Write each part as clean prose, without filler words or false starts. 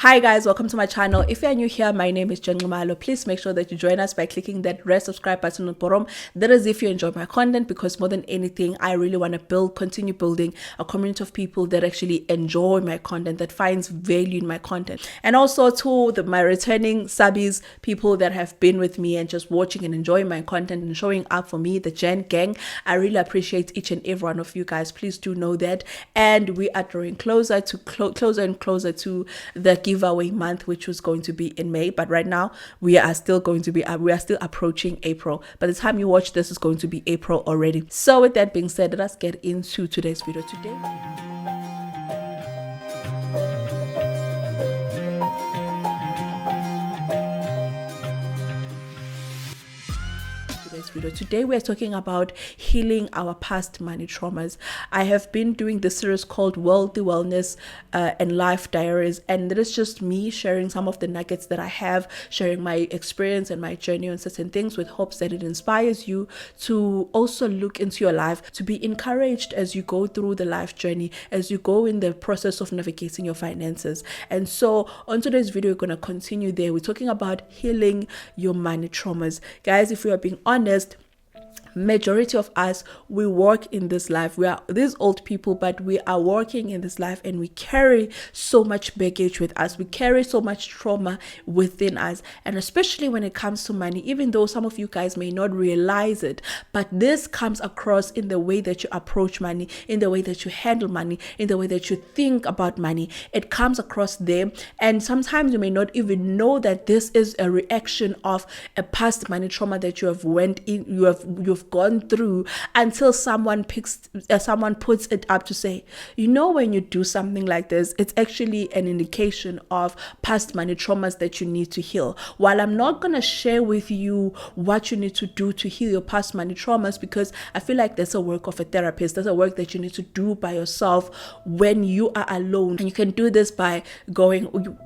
Hi guys, welcome to my channel. If you are new here, my name is Malo. Please make sure that you join us by clicking that red subscribe button on the bottom. That is if you enjoy my content, because more than anything, I really want to continue building a community of people that actually enjoy my content, that finds value in my content. And also to my returning subbies, people that have been with me and just watching and enjoying my content and showing up for me, the Gen Gang. I really appreciate each and every one of you guys. Please do know that. And we are drawing closer and closer to the giveaway month, which was going to be in May, but right now we are still approaching April. By the time you watch this, it's going to be April already. So with that being said, let's get into today's video today. Today we're talking about healing our past money traumas. I have been doing this series called Wealthy Wellness and Life Diaries, and that is just me sharing some of the nuggets that I have, sharing my experience and my journey on certain things with hopes that it inspires you to also look into your life, to be encouraged as you go through the life journey, as you go in the process of navigating your finances. And so on today's video, we're going to continue there. We're talking about healing your money traumas. Guys, if we are being honest, majority of us, we work in this life. We are these old people, but we are working in this life, and we carry so much baggage with us. We carry so much trauma within us, and especially when it comes to money, even though some of you guys may not realize it, but this comes across in the way that you approach money, in the way that you handle money, in the way that you think about money. It comes across there, and sometimes you may not even know that this is a reaction of a past money trauma that you've gone through, until someone puts it up to say, when you do something like this, it's actually an indication of past money traumas that you need to heal. While I'm not going to share with you what you need to do to heal your past money traumas, because I feel like that's a work of a therapist. That's a work that you need to do by yourself when you are alone. And you can do this by going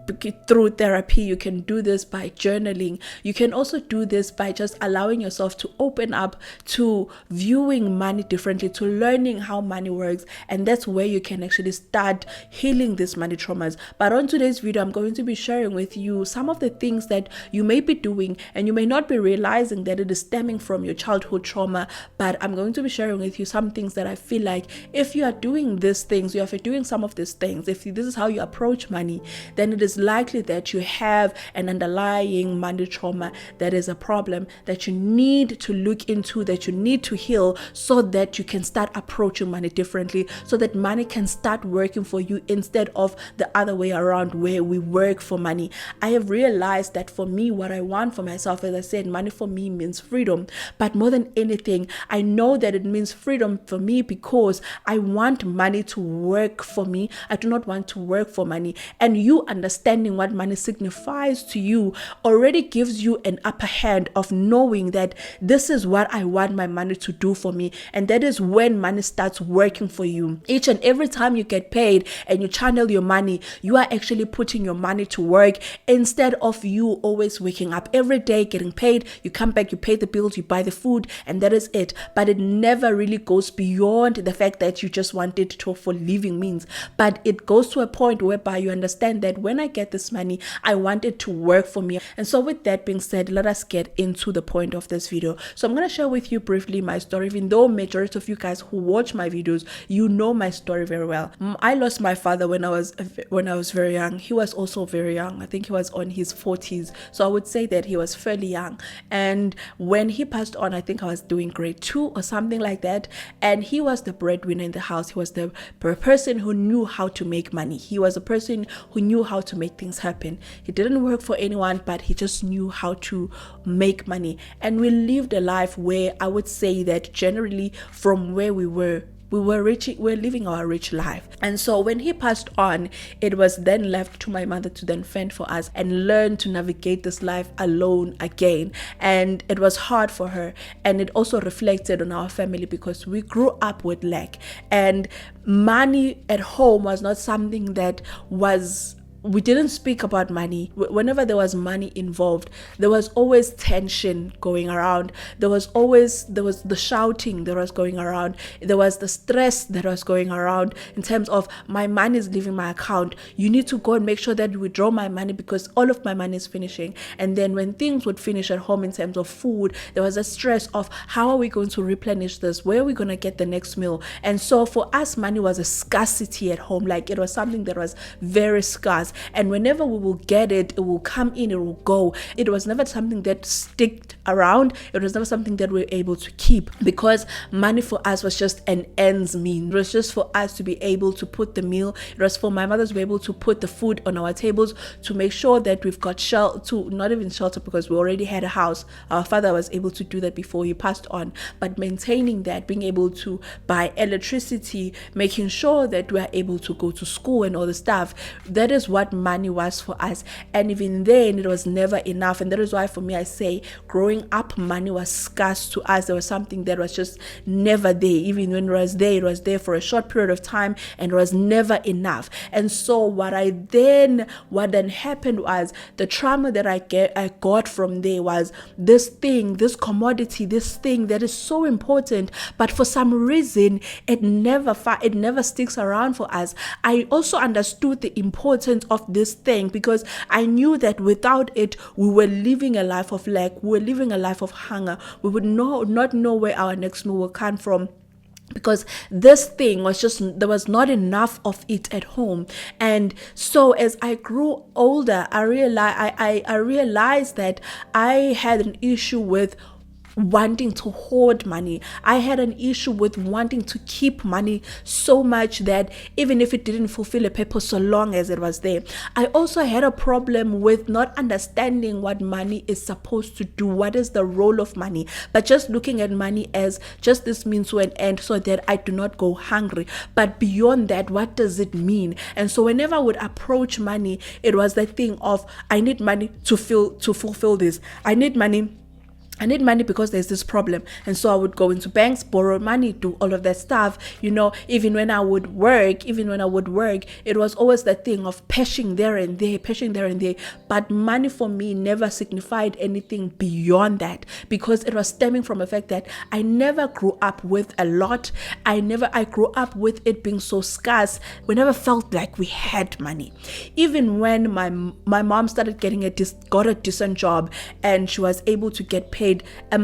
through therapy. You can do this by journaling. You can also do this by just allowing yourself to open up to viewing money differently, to learning how money works, and that's where you can actually start healing these money traumas. But on today's video, I'm going to be sharing with you some of the things that you may be doing, and you may not be realizing that it is stemming from your childhood trauma, but I'm going to be sharing with you some things that I feel like if you are doing these things, if you're doing some of these things, if this is how you approach money, then it is likely that you have an underlying money trauma that is a problem that you need to look into, that you need to heal, so that you can start approaching money differently, so that money can start working for you instead of the other way around, where we work for money. I have realized that for me, what I want for myself, as I said, money for me means freedom. But more than anything, I know that it means freedom for me because I want money to work for me. I do not want to work for money. And you understanding what money signifies to you already gives you an upper hand of knowing that this is what I want my money to do for me. And that is when money starts working for you. Each and every time you get paid and you channel your money, you are actually putting your money to work, instead of you always waking up every day, getting paid, you come back, you pay the bills, you buy the food, and that is it. But it never really goes beyond the fact that you just want it for living means. But it goes to a point whereby you understand that when I get this money, I want it to work for me. And so with that being said, let us get into the point of this video. So I'm going to share with you briefly my story. Even though majority of you guys who watch my videos, you know my story very well. I lost my father when I was very young. He was also very young. I think he was on his 40s. So I would say that he was fairly young. And when he passed on, I think I was doing grade 2 or something like that. And he was the breadwinner in the house. He was the person who knew how to make money. He was a person who knew how to make things happen. He didn't work for anyone, but he just knew how to make money. And we lived a life where I would say that generally from where we were living our rich life. And so when he passed on, it was then left to my mother to then fend for us and learn to navigate this life alone again. And it was hard for her, and it also reflected on our family because we grew up with lack, and money at home was not something that was we didn't speak about money. Whenever there was money involved, there was always tension going around. There was the shouting that was going around. There was the stress that was going around in terms of my money is leaving my account. You need to go and make sure that you withdraw my money because all of my money is finishing. And then when things would finish at home in terms of food, there was a stress of how are we going to replenish this? Where are we going to get the next meal? And so for us, money was a scarcity at home. Like it was something that was very scarce. And whenever we will get it, it will come in, it will go. It was never something that sticked around. It was never something that we were able to keep, because money for us was just an ends mean. It was just for us to be able to put the meal. It was for my mother to be able to put the food on our tables, to make sure that we've got shelter, to not even shelter because we already had a house. Our father was able to do that before he passed on, but maintaining that, being able to buy electricity, making sure that we are able to go to school and all the stuff. That is what money was for us. And even then, it was never enough. And that is why for me, I say growing up, money was scarce to us. There was something that was just never there. Even when it was there for a short period of time, and it was never enough. And so what then happened was the trauma that I got from there was this commodity, this thing that is so important, but for some reason it never sticks around for us. I also understood the importance of this thing because I knew that without it, we were living a life of lack, we were living a life of hunger. We would not know where our next meal will come from, because this thing was just, there was not enough of it at home. And so as I grew older, I realized that I had an issue with wanting to hoard money. I had an issue with wanting to keep money so much that even if it didn't fulfill a purpose, so long as it was there. I also had a problem with not understanding what money is supposed to do. What is the role of money? But just looking at money as just this means to an end so that I do not go hungry. But beyond that, what does it mean? And so whenever I would approach money, it was the thing of, I need money to fulfill this. I need money because there's this problem. And so I would go into banks, borrow money, do all of that stuff. Even when I would work, it was always that thing of pashing there and there. But money for me never signified anything beyond that, because it was stemming from the fact that I never grew up with a lot. I grew up with it being so scarce. We never felt like we had money. Even when my mom started got a decent job, and she was able to get paid a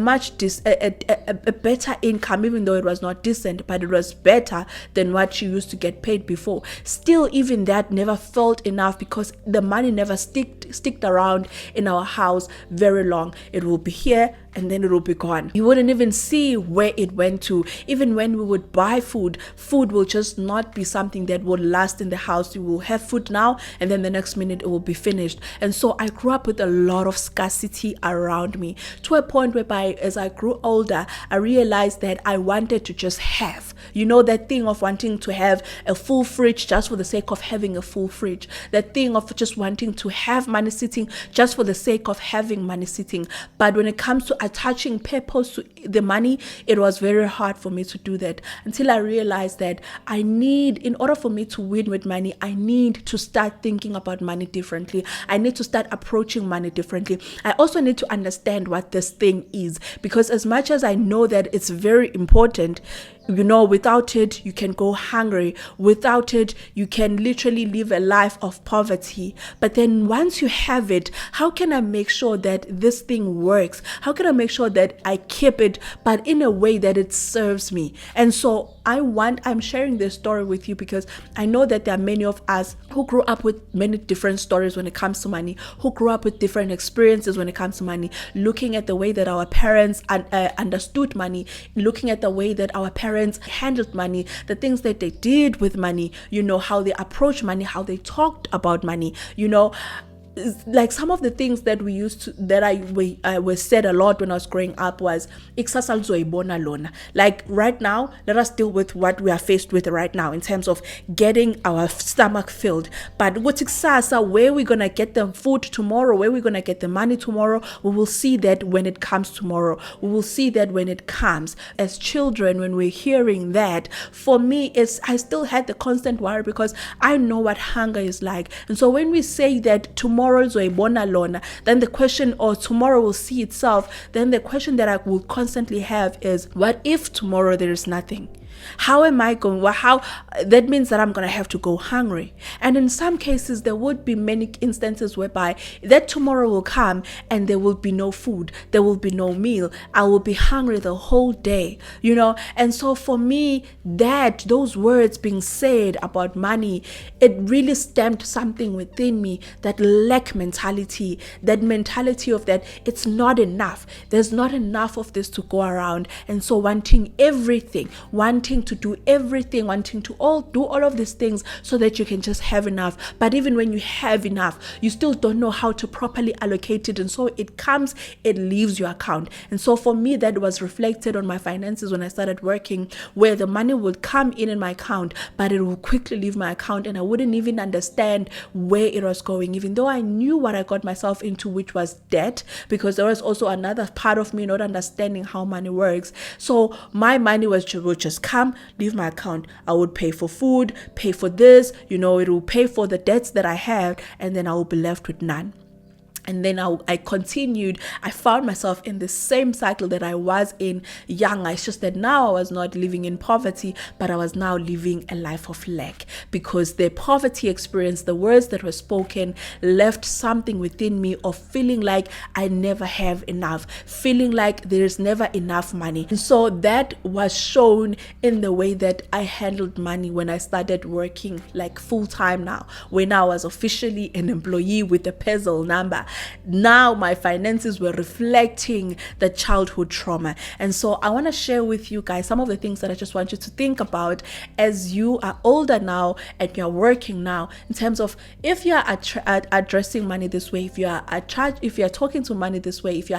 better income, even though it was not decent, but it was better than what she used to get paid before. Still, even that never felt enough, because the money never sticked around in our house very long. It will be here and then it will be gone. You wouldn't even see where it went to. Even when we would buy food will just not be something that will last in the house. You will have food now, and then the next minute it will be finished. And so I grew up with a lot of scarcity around me, to a point whereby as I grew older, I realized that I wanted to just have, that thing of wanting to have a full fridge just for the sake of having a full fridge, that thing of just wanting to have money sitting just for the sake of having money sitting. But when it comes to attaching purpose to the money, it was very hard for me to do that, until I realized that in order for me to win with money, I need to start thinking about money differently. I need to start approaching money differently. I also need to understand what this thing is, because as much as I know that it's very important, without it, you can go hungry. Without it, you can literally live a life of poverty. But then once you have it, how can I make sure that this thing works? How can I make sure that I keep it, but in a way that it serves me? And so I'm sharing this story with you because I know that there are many of us who grew up with many different stories when it comes to money, who grew up with different experiences when it comes to money, looking at the way that our parents understood money, looking at the way that our parents handled money, the things that they did with money, how they approached money, how they talked about money. like some of the things that we used to, that I was said a lot when I was growing up was ikusasa lizoyibona lona. Like right now, let us deal with what we are faced with right now in terms of getting our stomach filled. But what ikusasa, where we're gonna get the food tomorrow, where we're gonna get the money tomorrow, we will see that when it comes tomorrow. We will see that when it comes. As children, when we're hearing that, for me, I still had the constant worry because I know what hunger is like. And so when we say that tomorrow is zoyibona lona, then the question, or tomorrow will see itself, then the question that I will constantly have is, what if tomorrow there is nothing? How am I going? Well, how that means that I'm going to have to go hungry. And in some cases, there would be many instances whereby that tomorrow will come and there will be no food, there will be no meal. I will be hungry the whole day, And so for me, those words being said about money, it really stamped something within me, that lack mentality, that mentality of that it's not enough. There's not enough of this to go around. And so wanting everything, wanting to do everything, wanting to do all of these things so that you can just have enough. But even when you have enough, you still don't know how to properly allocate it. And so it leaves your account. And so for me, that was reflected on my finances when I started working, where the money would come in my account, but it would quickly leave my account and I wouldn't even understand where it was going, even though I knew what I got myself into, which was debt, because there was also another part of me not understanding how money works. So my money would just come, leave my account. I would pay for food, pay for this, it will pay for the debts that I had, and then I will be left with none. And then I continued. I found myself in the same cycle that I was in young. It's just that now I was not living in poverty, but I was now living a life of lack, because the poverty experience, the words that were spoken, left something within me of feeling like I never have enough, feeling like there's never enough money. And so that was shown in the way that I handled money when I started working like full time now, when I was officially an employee with a PESEL number. Now my finances were reflecting the childhood trauma. And so I want to share with you guys some of the things that I just want you to think about as you are older now and you're working now, in terms of if you are addressing money this way, if you are talking to money this way, if you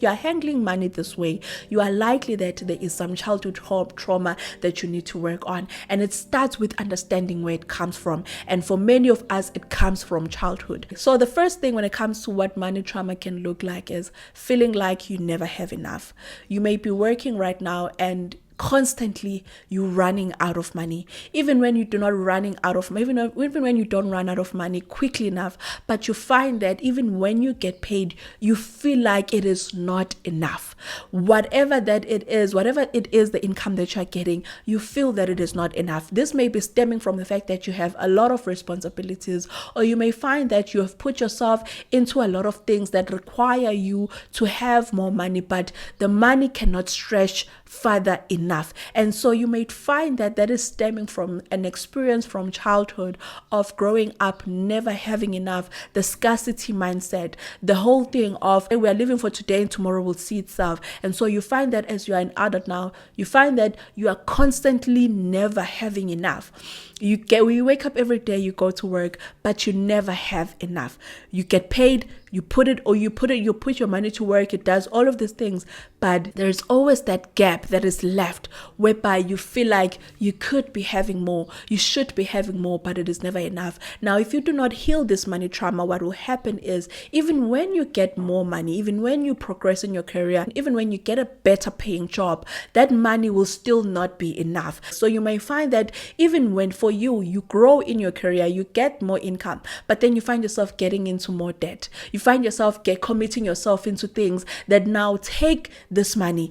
are handling money this way, you are likely that there is some childhood trauma that you need to work on. And it starts with understanding where it comes from. And for many of us, it comes from childhood. So the first thing when it comes to what money trauma can look like is feeling like you never have enough. You may be working right now and constantly you running out of money, even when you do not running out of even when you don't run out of money quickly enough, but you find that even when you get paid, you feel like it is not enough. Whatever it is the income that you're getting, you feel that it is not enough. This may be stemming from the fact that you have a lot of responsibilities, or you may find that you have put yourself into a lot of things that require you to have more money, but the money cannot stretch further enough. And so you may find that is stemming from an experience from childhood of growing up never having enough, the scarcity mindset, the whole thing of we are living for today and tomorrow will see itself. And so you find that as you are an adult now, you find that you are constantly never having enough. You wake up every day, you go to work, but you never have enough. You get paid, you put your money to work, it does all of these things, but there's always that gap that is left whereby you feel like you could be having more, you should be having more, but it is never enough. Now, if you do not heal this money trauma, what will happen is even when you get more money, even when you progress in your career, even when you get a better paying job, that money will still not be enough. So you may find that even when for you grow in your career, you get more income, but then you find yourself getting into more debt. You find yourself committing yourself into things that now take this money.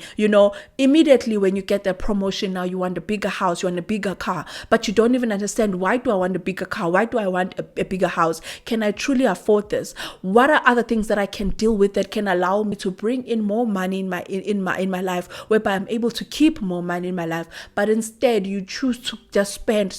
Immediately when you get the promotion, now you want a bigger house, you want a bigger car, but you don't even understand, why do I want a bigger car? Why do I want a bigger house? Can I truly afford this? What are other things that I can deal with that can allow me to bring in more money in my life, whereby I'm able to keep more money in my life? But instead you choose to just spend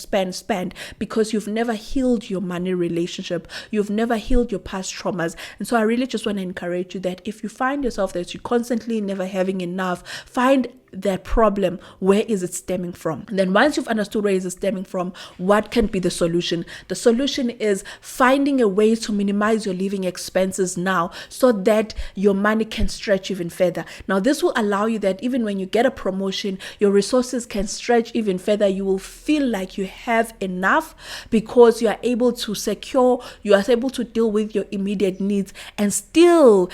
because you've never healed your money relationship. You've never healed your past traumas. And so I really just want to encourage you that if you find yourself that you're constantly never having enough, find that problem, where is it stemming from? And then once you've understood where is it stemming from, what can be the solution? The solution is finding a way to minimize your living expenses now so that your money can stretch even further. Now, this will allow you that even when you get a promotion, your resources can stretch even further. You will feel like you have enough because you are able to deal with your immediate needs and still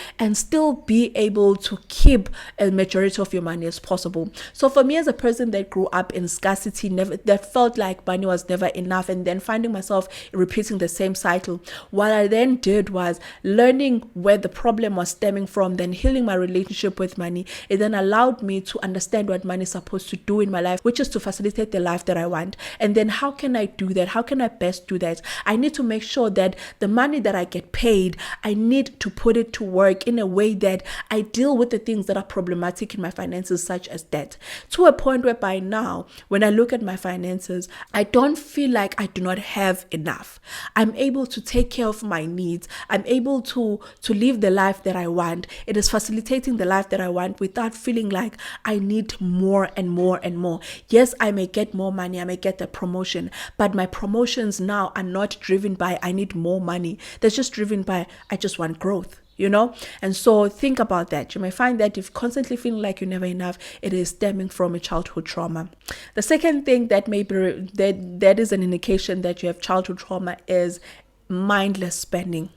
be able to keep a majority of your money as possible. So for me, as a person that grew up in scarcity, that felt like money was never enough, and then finding myself repeating the same cycle, what I then did was learning where the problem was stemming from, then healing my relationship with money. It then allowed me to understand what money is supposed to do in my life, which is to facilitate the life that I want. And then how can I do that? How can I best do that? I need to make sure that the money that I get paid, I need to put it to work in a way that I deal with the things that are problematic in my finances, such as debt, to a point where by now, when I look at my finances, I don't feel like I do not have enough. I'm able to take care of my needs. I'm able to live the life that I want. It is facilitating the life that I want without feeling like I need more and more and more. Yes, I may get more money, I may get a promotion, but my promotions now are not driven by I need more money. They're just driven by I just want growth. And so think about that. You may find that if constantly feeling like you're never enough, it is stemming from a childhood trauma. The second thing that may be that is an indication that you have childhood trauma is mindless spending.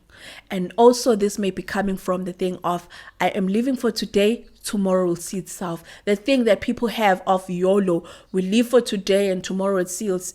And also this may be coming from the thing of I am living for today, tomorrow will see itself. The thing that people have of YOLO, we live for today and tomorrow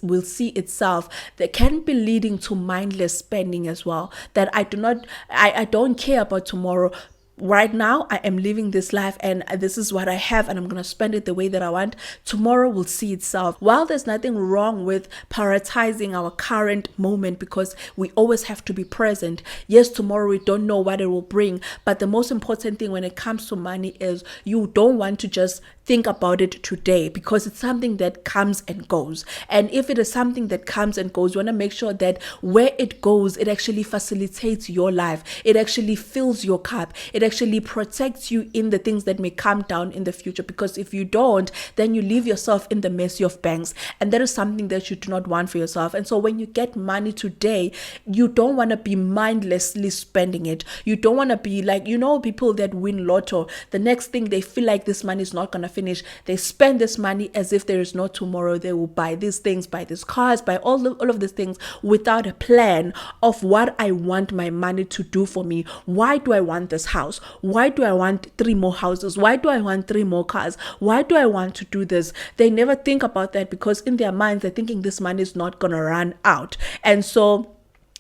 will see itself, that can be leading to mindless spending as well. That I don't care about tomorrow. Right now, I am living this life and this is what I have and I'm going to spend it the way that I want. Tomorrow will see itself. While there's nothing wrong with prioritizing our current moment because we always have to be present. Yes, tomorrow we don't know what it will bring, but the most important thing when it comes to money is you don't want to just think about it today because it's something that comes and goes. And if it is something that comes and goes, you want to make sure that where it goes, it actually facilitates your life. It actually fills your cup. It actually protects you in the things that may come down in the future, because if you don't, then you leave yourself in the mercy of banks, and that is something that you do not want for yourself. And so when you get money today, you don't want to be mindlessly spending it. You don't want to be like, people that win lotto, the next thing they feel like this money is not going to finish, they spend this money as if there is no tomorrow. They will buy these things, buy these cars, buy all of these things without a plan of what I want my money to do for me. Why do I want this house? Why do I want 3 more houses? Why do I want 3 more cars? Why do I want to do this? They never think about that because in their minds, they're thinking this money is not going to run out. And so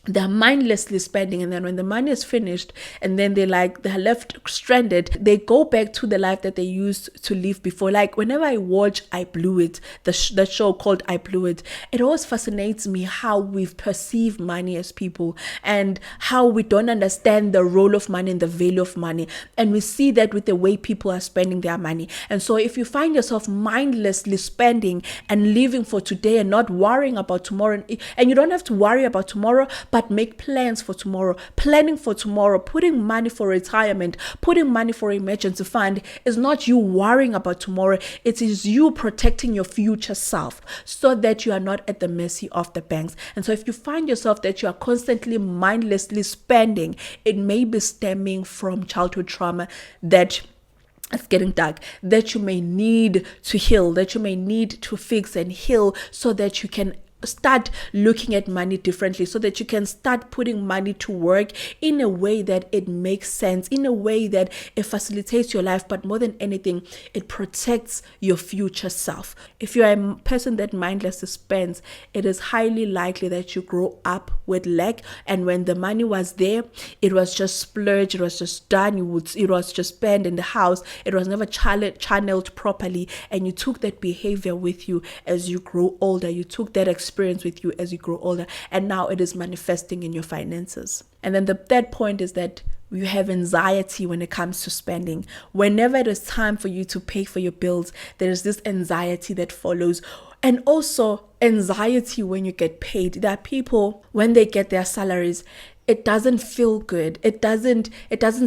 they're mindlessly spending, and then when the money is finished and then they're left stranded, they go back to the life that they used to live before. Like whenever I watch I Blew It, the show called I Blew It, it always fascinates me how we've perceived money as people and how we don't understand the role of money and the value of money. And we see that with the way people are spending their money. And so if you find yourself mindlessly spending and living for today and not worrying about tomorrow, and you don't have to worry about tomorrow, but make plans for tomorrow, planning for tomorrow, putting money for retirement, putting money for emergency fund is not you worrying about tomorrow. It is you protecting your future self so that you are not at the mercy of the banks. And so if you find yourself that you are constantly mindlessly spending, it may be stemming from childhood trauma that it's getting dark, that you may need to heal, that you may need to fix and heal so that you can start looking at money differently, so that you can start putting money to work in a way that it makes sense, in a way that it facilitates your life, but more than anything, it protects your future self. If you are a person that mindlessly spends, it is highly likely that you grow up with lack, and when the money was there, it was just splurged, it was just done, it was just spent in the house, it was never channeled properly, and you took that behavior with you as you grow older, you took that experience with you as you grow older, and now it is manifesting in your finances. And then the third point is that you have anxiety when it comes to spending. Whenever it is time for you to pay for your bills, there is this anxiety that follows. And also anxiety when you get paid. There are people, when they get their salaries, it doesn't feel good. It doesn't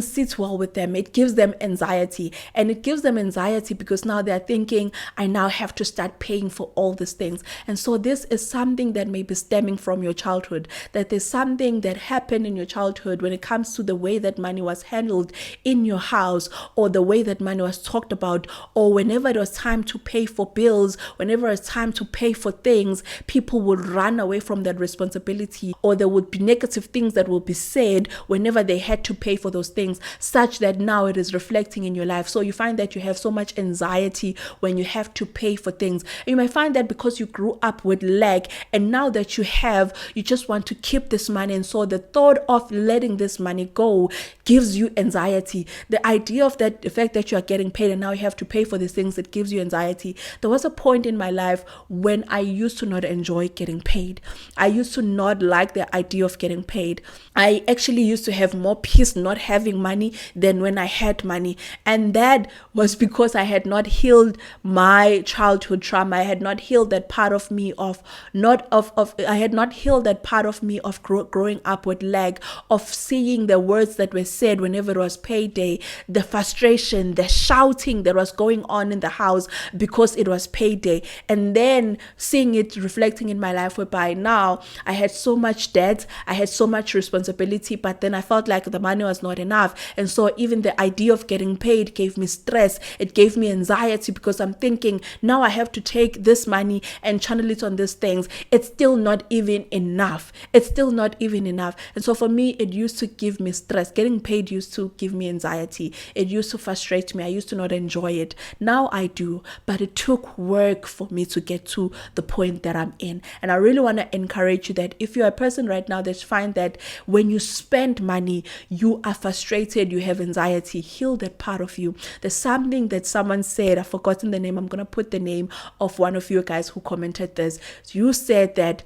sit well with them. It gives them anxiety. And it gives them anxiety because now they're thinking, I now have to start paying for all these things. And so this is something that may be stemming from your childhood, that there's something that happened in your childhood when it comes to the way that money was handled in your house, or the way that money was talked about, or whenever it was time to pay for bills, whenever it's time to pay for things, people would run away from that responsibility, or there would be negative things that will be said whenever they had to pay for those things, such that now it is reflecting in your life. So you find that you have so much anxiety when you have to pay for things. And you might find that because you grew up with lack, and now that you have, you just want to keep this money. And so the thought of letting this money go gives you anxiety. The idea of that, the fact that you are getting paid and now you have to pay for these things, it gives you anxiety. There was a point in my life when I used to not enjoy getting paid. I used to not like the idea of getting paid. I actually used to have more peace not having money than when I had money. And that was because I had not healed my childhood trauma. I had not healed that part of me I had not healed that part of me of growing up with lack, of seeing the words that were said whenever it was payday, the frustration, the shouting that was going on in the house because it was payday, and then seeing it reflecting in my life, whereby now I had so much debt, I had so much responsibility, but then I felt like the money was not enough. And so even the idea of getting paid gave me stress, it gave me anxiety, because I'm thinking, now I have to take this money and channel it on these things. It's still not even enough. It's still not even enough. And so for me, it used to give me stress. Getting paid used to give me anxiety. It used to frustrate me. I used to not enjoy it. Now I do, but it took work for me to get to the point that I'm in. And I really want to encourage you that if you're a person right now that find that when you spend money, you are frustrated, you have anxiety, heal that part of you. There's something that someone said, I've forgotten the name. I'm going to put the name of one of you guys who commented this. You said that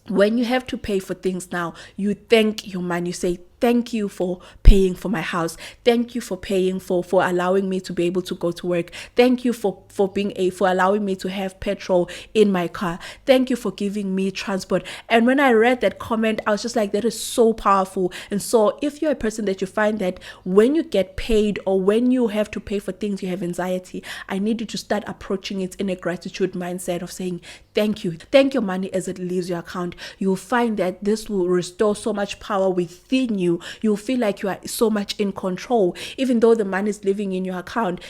when you have to pay for things now, you thank your money. You say, thank you for paying for my house. Thank you for paying for allowing me to be able to go to work. Thank you for allowing me to have petrol in my car. Thank you for giving me transport. And when I read that comment, I was just like, that is so powerful. And so if you're a person that you find that when you get paid or when you have to pay for things, you have anxiety, I need you to start approaching it in a gratitude mindset of saying, thank you. Thank your money as it leaves your account. You'll find that this will restore so much power within you. You'll feel like you are so much in control. Even though the money is leaving your account,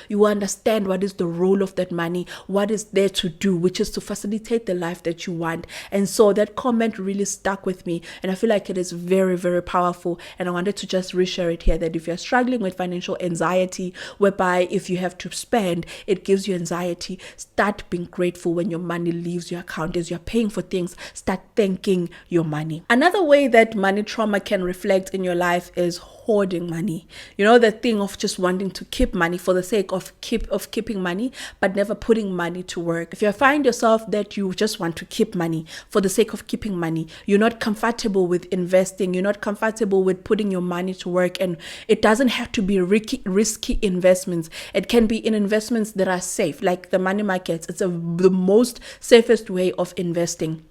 you will understand what is the role of that money, what is there to do, which is to facilitate the life that you want. And so that comment really stuck with me, and I feel like it is very, very powerful. And I wanted to just reshare it here, that if you're struggling with financial anxiety, whereby if you have to spend, it gives you anxiety, start being grateful when your money leaves your account. As you're paying for things, start thanking your money. Another way that money trauma can reflect in your life is hoarding money. You know, the thing of just wanting to keep money for the sake of keeping money, but never putting money to work. If you find yourself that you just want to keep money for the sake of keeping money, you're not comfortable with investing, you're not comfortable with putting your money to work, and it doesn't have to be risky investments. It can be in investments that are safe, like the money markets. It's the most safest way of investing.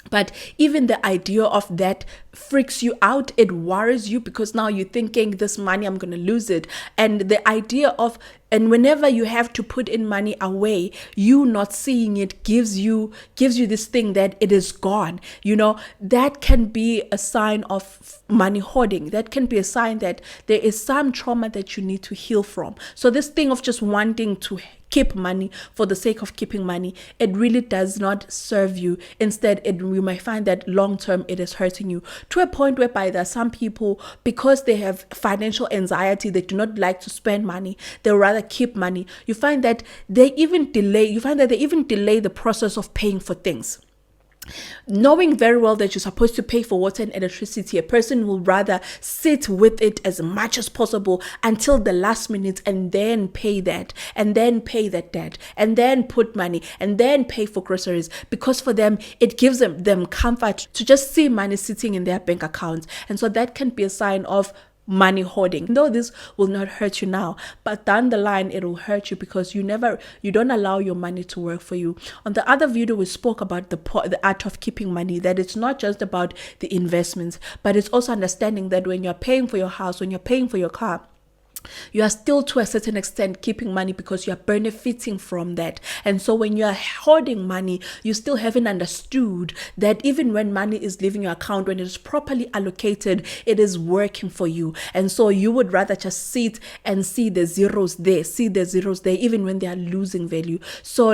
But even the idea of that freaks you out. It worries you because now you're thinking, this money, I'm going to lose it. And the idea of, and whenever you have to put in money away, you not seeing it gives you this thing that it is gone. You know, that can be a sign of money hoarding. That can be a sign that there is some trauma that you need to heal from. So this thing of just wanting to keep money for the sake of keeping money, it really does not serve you. Instead, you might find that long term it is hurting you, to a point whereby there are some people, because they have financial anxiety, they do not like to spend money, they rather keep money. You find that they even delay the process of paying for things. Knowing very well that you're supposed to pay for water and electricity, a person will rather sit with it as much as possible until the last minute, and then pay that, and then pay that debt, and then put money, and then pay for groceries, because for them it gives them comfort to just see money sitting in their bank accounts. And so that can be a sign of money hoarding. Though this will not hurt you now, but down the line it will hurt you because you don't allow your money to work for you. On the other video, we spoke about the art of keeping money, that it's not just about the investments, but it's also understanding that when you're paying for your house, when you're paying for your car, you are still to a certain extent keeping money because you are benefiting from that. And so when you are hoarding money, you still haven't understood that even when money is leaving your account, when it is properly allocated, it is working for you. And so you would rather just sit and see the zeros there, even when they are losing value. So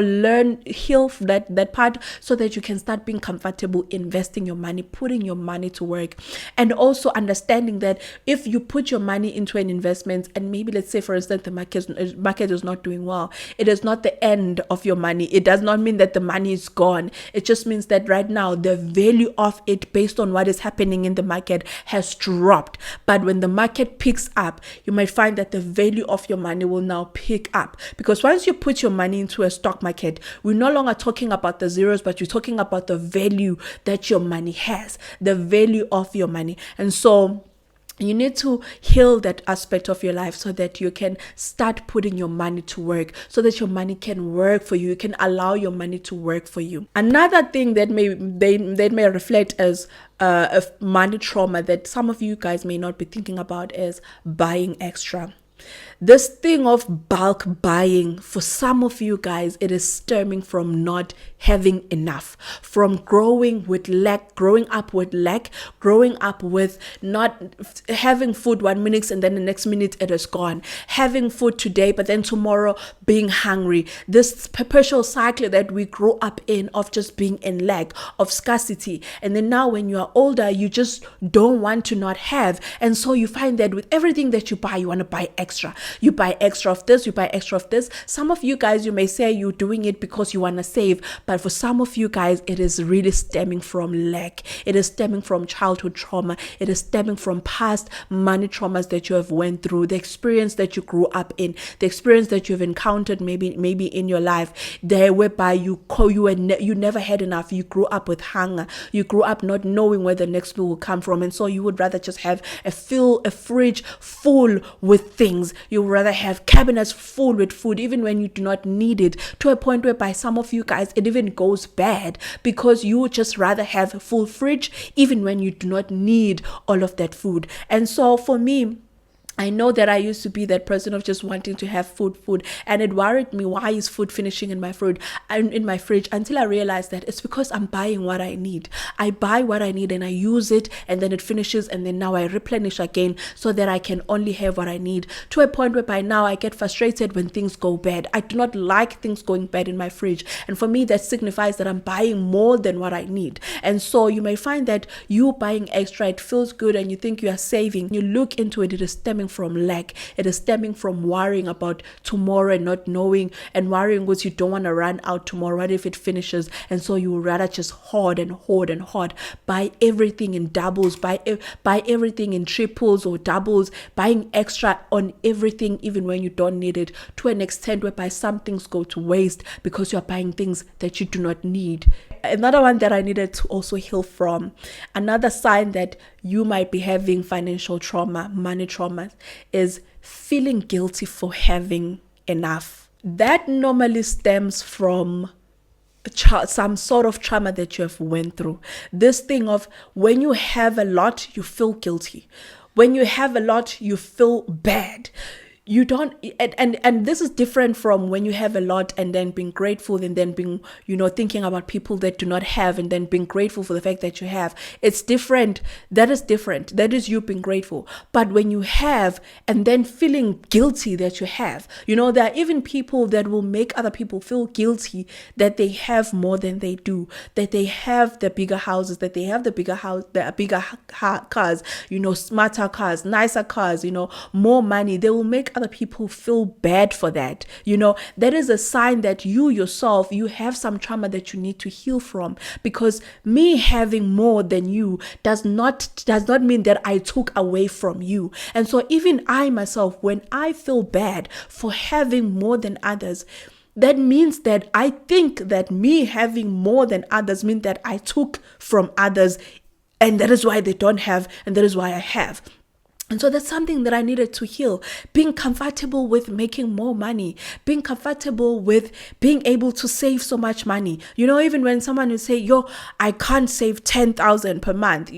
heal that part so that you can start being comfortable investing your money, putting your money to work, and also understanding that if you put your money into an investment, and maybe let's say, for instance, the market is not doing well, it is not the end of your money. It does not mean that the money is gone. It just means that right now the value of it based on what is happening in the market has dropped. But when the market picks up, you might find that the value of your money will now pick up, because once you put your money into a stock market, we're no longer talking about the zeros, but you're talking about the value that your money has, the value of your money. And so you need to heal that aspect of your life so that you can start putting your money to work, so that your money can work for you. You can allow your money to work for you. Another thing that may reflect as a money trauma that some of you guys may not be thinking about is buying extra. This thing of bulk buying, for some of you guys, it is stemming from not having enough, from growing up with lack, growing up with not having food 1 minute and then the next minute it is gone, having food today but then tomorrow being hungry. This perpetual cycle that we grow up in of just being in lack, of scarcity. And then now when you are older, you just don't want to not have. And so you find that with everything that you buy, you want to buy extra. You buy extra of this, you buy extra of this. Some of you guys, you may say you're doing it because you want to save, but for some of you guys, it is really stemming from lack. It is stemming from childhood trauma. It is stemming from past money traumas that you have went through, the experience that you grew up in, the experience that you've encountered maybe in your life, there whereby you never had enough. You grew up with hunger. You grew up not knowing where the next meal will come from, and so you would rather just have a fridge full with things. You would rather have cabinets full with food even when you do not need it, to a point where by some of you guys it even goes bad because you would just rather have a full fridge even when you do not need all of that food. And so for me, I know that I used to be that person of just wanting to have food, and it worried me. Why is food finishing in my fridge, until I realized that it's because I'm buying what I need. I buy what I need and I use it, and then it finishes, and then now I replenish again so that I can only have what I need, to a point where by now I get frustrated when things go bad. I do not like things going bad in my fridge, and for me that signifies that I'm buying more than what I need. And so you may find that you buying extra, it feels good and you think you are saving. You look into it, it is stemming from lack. It is stemming from worrying about tomorrow and not knowing, and worrying because you don't want to run out tomorrow. What if it finishes? And so you would rather just hoard and hoard and hoard. Buy everything in doubles, buy everything in triples or doubles, buying extra on everything even when you don't need it, to an extent whereby some things go to waste because you're buying things that you do not need. Another one that I needed to also heal from, another sign that you might be having financial trauma, money trauma, is feeling guilty for having enough. That normally stems from some sort of trauma that you have went through. This thing of when you have a lot, you feel guilty. When you have a lot, you feel bad. You don't, and this is different from when you have a lot and then being grateful, and then being, thinking about people that do not have and then being grateful for the fact that you have. It's different. That is different. That is you being grateful. But when you have and then feeling guilty that you have, there are even people that will make other people feel guilty that they have more than they do, that they have the bigger houses, that they have the bigger cars, smarter cars, nicer cars, more money. They will make other people feel bad for that. That is a sign that you yourself, you have some trauma that you need to heal from, because me having more than you does not mean that I took away from you. And so even I myself, when I feel bad for having more than others, that means that I think that me having more than others means that I took from others, and that is why they don't have, and that is why I have. And so that's something that I needed to heal. Being comfortable with making more money, being comfortable with being able to save so much money. Even when someone will say, yo, I can't save 10,000 per month.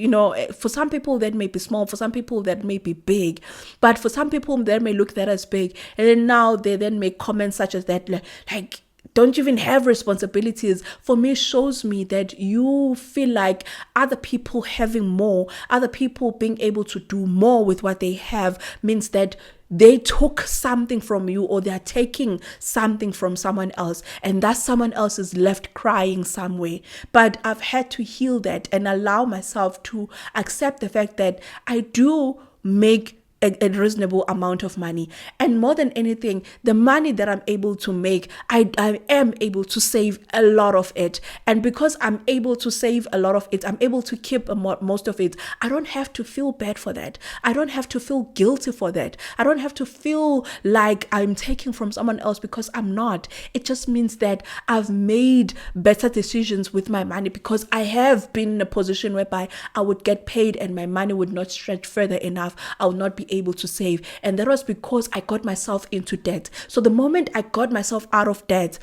For some people that may be small, for some people that may be big, but for some people that may look that as big. And then now they then make comments such as that, like, don't you even have responsibilities? For me, shows me that you feel like other people having more, other people being able to do more with what they have means that they took something from you, or they're taking something from someone else, and that someone else is left crying somewhere. But I've had to heal that and allow myself to accept the fact that I do make a reasonable amount of money. And more than anything, the money that I'm able to make, I am able to save a lot of it. And because I'm able to save a lot of it, I'm able to keep most of it. I don't have to feel bad for that. I don't have to feel guilty for that. I don't have to feel like I'm taking from someone else, because I'm not. It just means that I've made better decisions with my money, because I have been in a position whereby I would get paid and my money would not stretch further enough. I would not be able to save. And that was because I got myself into debt. So the moment I got myself out of debt,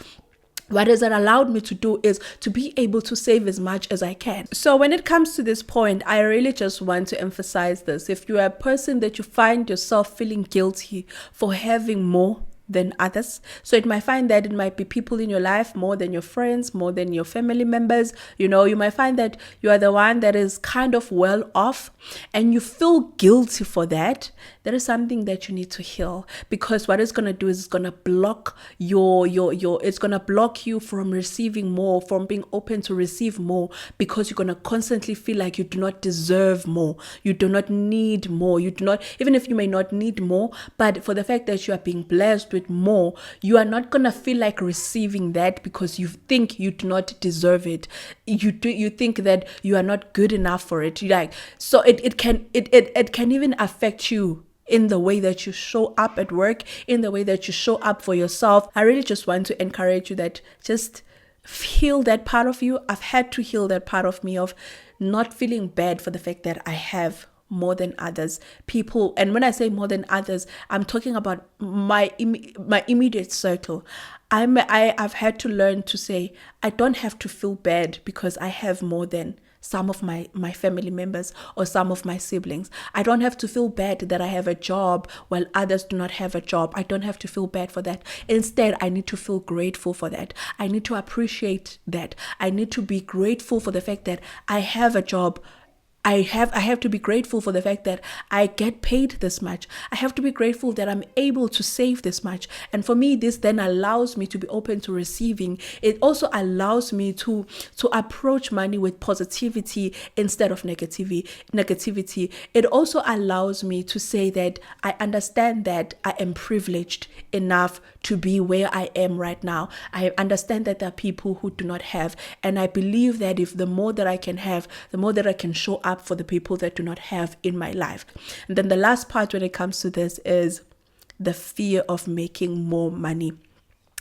what has it allowed me to do is to be able to save as much as I can. So when it comes to this point, I really just want to emphasize this. If you are a person that you find yourself feeling guilty for having more than others, so it might find that it might be people in your life more than your friends, more than your family members. You might find that you are the one that is kind of well off and you feel guilty for that. That is something that you need to heal, because what it's going to do is it's going to block it's going to block you from receiving more, from being open to receive more, because you're going to constantly feel like you do not deserve more, you do not need more, you do not, even if you may not need more, but for the fact that you are being blessed with more, you are not going to feel like receiving that, because you think you do not deserve it. You think that you are not good enough for it. So it can even affect you in the way that you show up at work, in the way that you show up for yourself. I really just want to encourage you that just heal that part of you. I've had to heal that part of me of not feeling bad for the fact that I have more than others people. And when I say more than others, I'm talking about my immediate circle. I've had to learn to say I don't have to feel bad because I have more than some of my family members or some of my siblings. I don't have to feel bad that I have a job while others do not have a job. I don't have to feel bad for that. Instead, I need to feel grateful for that. I need to appreciate that. I need to be grateful for the fact that I have a job. I have to be grateful for the fact that I get paid this much. I have to be grateful that I'm able to save this much. And for me, this then allows me to be open to receiving. It also allows me to approach money with positivity instead of negativity. It also allows me to say that I understand that I am privileged enough to be where I am right now. I understand that there are people who do not have. And I believe that if the more that I can have, the more that I can show up for the people that do not have in my life. And then the last part when it comes to this is the fear of making more money.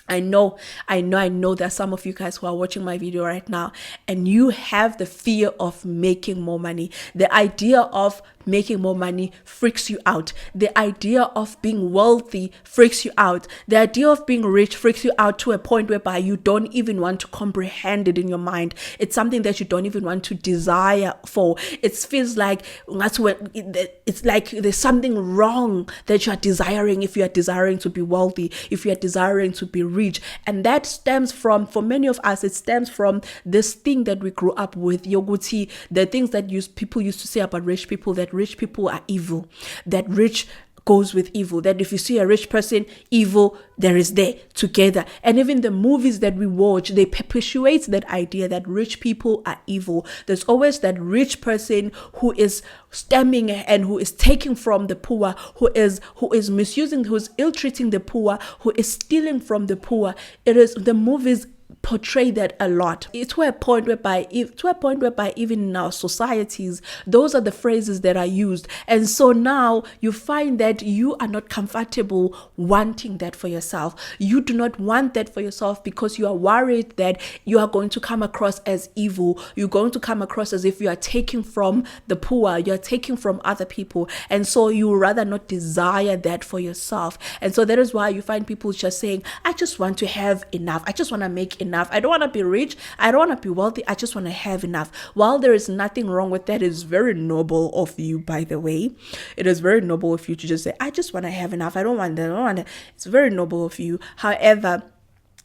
I know that some of you guys who are watching my video right now and you have the fear of making more money. The idea of making more money freaks you out. The idea of being wealthy freaks you out. The idea of being rich freaks you out to a point whereby you don't even want to comprehend it in your mind. It's something that you don't even want to desire for. It feels like it's like there's something wrong that you are desiring if you are desiring to be wealthy, if you are desiring to be rich. And that stems from, for many of us, it stems from this thing that we grew up with, yoguti, the things that people used to say about rich people, that rich people are evil, that rich goes with evil, that if you see a rich person, evil, there is there together. And even the movies that we watch, they perpetuate that idea that rich people are evil. There's always that rich person who is stemming and who is taking from the poor, who is misusing, who is ill-treating the poor, who is stealing from the poor. It is the movies portray that a lot. To a point whereby even in our societies, those are the phrases that are used. And so now you find that you are not comfortable wanting that for yourself. You do not want that for yourself because you are worried that you are going to come across as evil. You're going to come across as if you are taking from the poor, you're taking from other people. And so you rather not desire that for yourself. And so that is why you find people just saying, I just want to have enough. I just want to make enough. I don't want to be rich. I don't want to be wealthy. I just want to have enough. While there is nothing wrong with that, it's very noble of you, by the way. It is very noble of you to just say, I just want to have enough. I don't want that. I don't want that. It's very noble of you. However,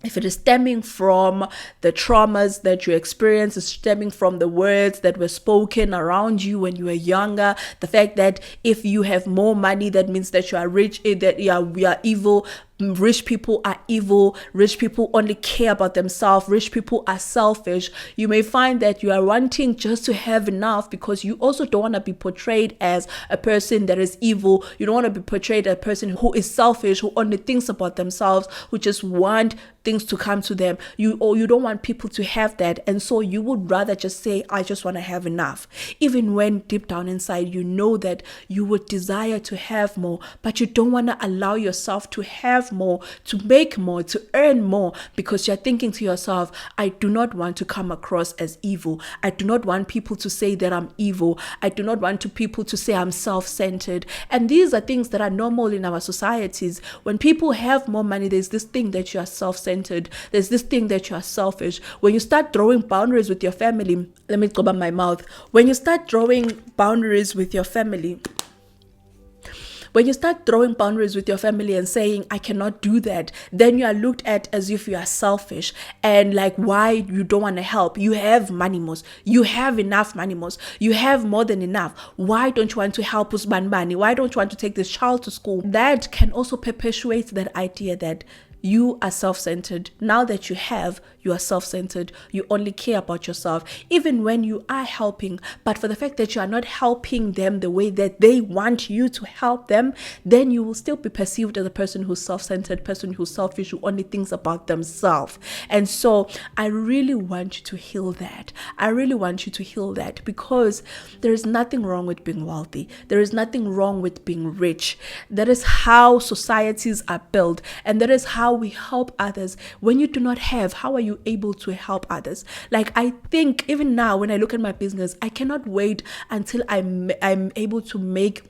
if it is stemming from the traumas that you experience, it's stemming from the words that were spoken around you when you were younger, the fact that if you have more money, that means that you are rich, that we are evil. Rich people are evil. Rich people only care about themselves. Rich people are selfish. You may find that you are wanting just to have enough because you also don't want to be portrayed as a person that is evil. You don't want to be portrayed as a person who is selfish, who only thinks about themselves, who just want things to come to them. You don't want people to have that. And so you would rather just say, I just want to have enough. Even when deep down inside, you know that you would desire to have more, but you don't want to allow yourself to have more, to make more, to earn more, because you're thinking to yourself, I do not want to come across as evil. I do not want people to say that I'm evil. I do not want people to say I'm self-centered. And these are things that are normal in our societies. When people have more money, there's this thing that you are self-centered. There's this thing that you are selfish. When you start drawing boundaries with your family, let me go by my mouth. When you start drawing boundaries with your family, and saying, I cannot do that, then you are looked at as if you are selfish and like, why you don't want to help? You have money most. You have enough money most. You have more than enough. Why don't you want to help us, Banbani? Why don't you want to take this child to school? That can also perpetuate that idea that you are self-centered. Now that you have, you are self-centered. You only care about yourself, even when you are helping. But for the fact that you are not helping them the way that they want you to help them, then you will still be perceived as a person who's self-centered, person who's selfish, who only thinks about themselves. And so I really want you to heal that. Because there is nothing wrong with being wealthy. There is nothing wrong with being rich. That is how societies are built, and that is how we help others. When you do not have, how are you able to help others? Like, I think even now when I look at my business, I cannot wait until I'm able to make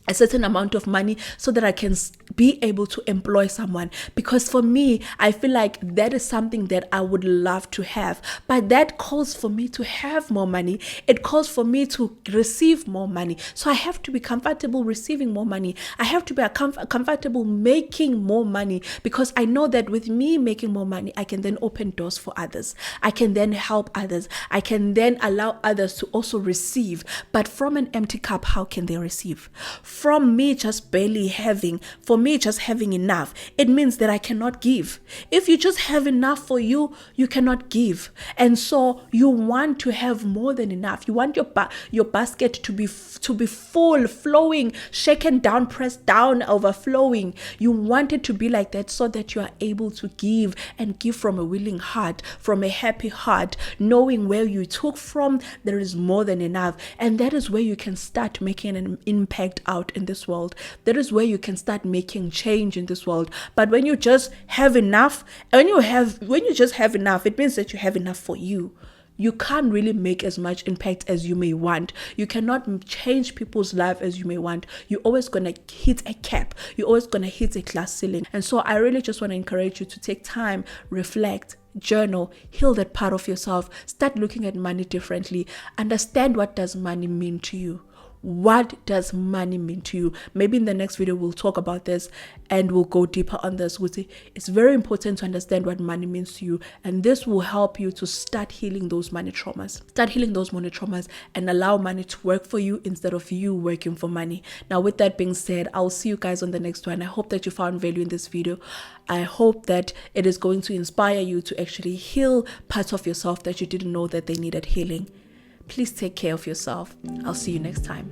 a certain amount of money so that I can be able to employ someone. Because for me, I feel like that is something that I would love to have. But that calls for me to have more money. It calls for me to receive more money. So I have to be comfortable receiving more money. I have to be comfortable making more money, because I know that with me making more money, I can then open doors for others. I can then help others. I can then allow others to also receive. But from an empty cup, how can they receive? From me just barely having, for me just having enough, it means that I cannot give. If you just have enough for you, you cannot give. And so you want to have more than enough. You want your basket to be full, flowing, shaken down, pressed down, overflowing. You want it to be like that so that you are able to give, and give from a willing heart, from a happy heart, knowing where you took from, there is more than enough. And that is where you can start making an impact out in this world. That is where you can start making change in this world. But when you just have enough, when you just have enough, it means that you have enough for you. You can't really make as much impact as you may want. You cannot change people's life as you may want. You're always going to hit a cap. You're always going to hit a glass ceiling. And so I really just want to encourage you to take time, reflect, journal, heal that part of yourself. Start looking at money differently. Understand, what does money mean to you? What does money mean to you? Maybe in the next video we'll talk about this and we'll go deeper on this. It's very important to understand what money means to you, and this will help you to start healing those money traumas. And allow money to work for you instead of you working for money. Now, with that being said, I'll see you guys on the next one. I hope that you found value in this video. I hope that it is going to inspire you to actually heal parts of yourself that you didn't know that they needed healing. Please take care of yourself. I'll see you next time.